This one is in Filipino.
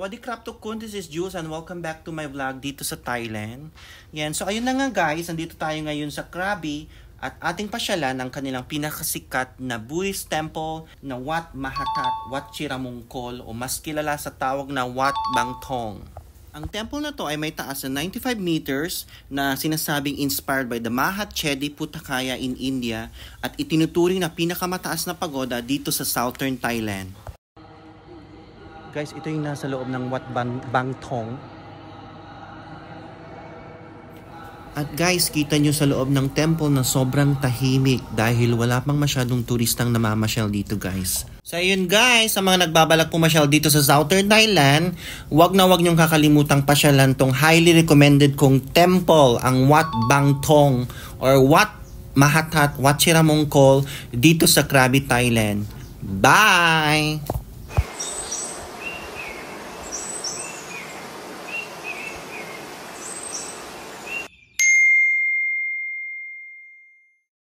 Wadi krap to kun, this is Jules and welcome back to my vlog dito sa Thailand. Yan, so ayun na nga guys, nandito tayo ngayon sa Krabi at ating pasyalan ang kanilang pinakasikat na Buddhist temple na Wat Mahatat Wat Chiramongkol o mas kilala sa tawag na Wat Bangthong. Ang temple na to ay may taas na 95 meters na sinasabing inspired by the Mahat Chedi Puthakaya in India at itinuturing na pinakamataas na pagoda dito sa southern Thailand. Guys, ito yung nasa loob ng Wat Bangthong. At guys, kita nyo sa loob ng temple na sobrang tahimik dahil wala pang masyadong turistang namamasyal dito guys. So yun guys, sa mga nagbabalak pumasyal dito sa Southern Thailand, wag nyong kakalimutang pasyalan tong highly recommended kong temple, ang Wat Bangthong or Wat Mahatat Wat Chiramongkol dito sa Krabi, Thailand. Bye!